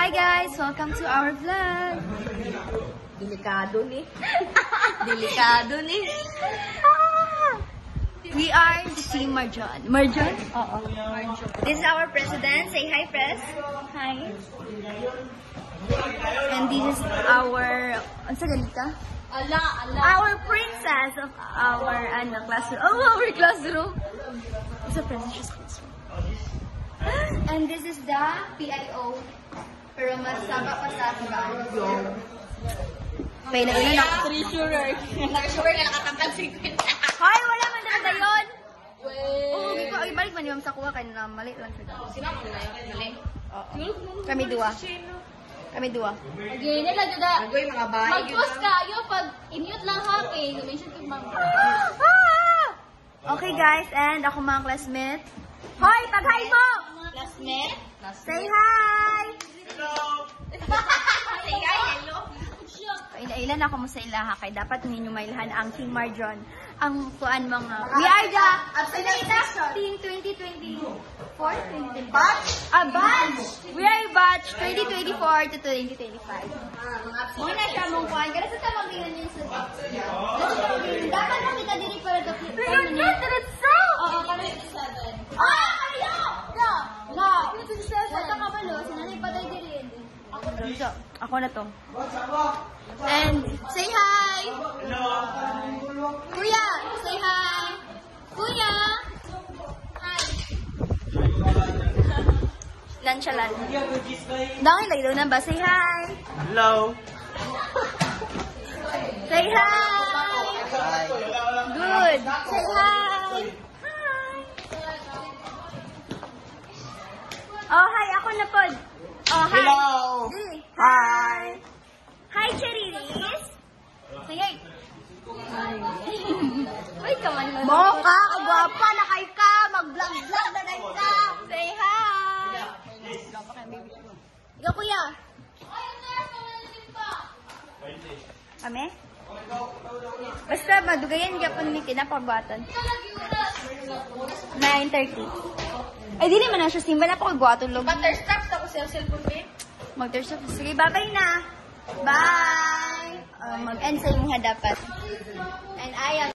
Hi guys! Welcome to our vlog! Delikado ni. Delikado ni. We are the Team Marjon. Marjon? Oo. This is our president. Say hi, Pres. Hi. And this is our... Ano sa ganita? Our princess of our classroom. Oh, our classroom. It's a precious classroom. And this is the PIO. Pero masaba pa sa akin. May nailan ako. Treasurer. Treasurer na nakatangkad 50. Hoy, wala man talaga yun. Oo, ibalik man yung sa kuha kaya na mali lang siya. Sino ako na yun? Mali? Kami dua. Kami dua. Okay, nila dada. Agoy, mga bahay. Mag-post ka. Ayaw, pag in-mute lang happy. Mention ko mag Okay guys, and ako mga classmate. Hoy, pag-hi mo! Classmate? Say hi! Hello! Say hi, hello! Ilan ako mo sa ilaha kay dapat ninyo mailahan ang Team Marjon. Ang kuan mga we are the Team 2024 batch. A batch. We are batch 2024 to 2025. Muna siya mong kuan kasi sa magingin niyo sa. Dapat mo kita diri para to. That's so. Kami 7. Ayo. No. 27. Sa kabalo sinanay patay diri. Ako na to. And say hi. Hello. Kuya, say hi. Kuya. Hi. Lanchalan. Dahil lagi daw na ba? Say hi. Hello. Say hi. Good. Say hi. Hi. Oh, hi. Ako na po. Oh, hi. Hello. Hi. Hi, Chariris. Say hi. Uy, kaman mo. Moka, kagwapa, nakay ka, mag-vlog-vlog na ka. Say hi. Ikaw, kuya. Kami? Basta madugayan ka po ni kinapagwatan. 9:30. Ay, di naman na siya simba na po kagwatan. Butterstop, tapos yung cellphone mo. Mag-terstop. Sige, bye-bye na. Bye! Mag-end sa yung dapat. And I am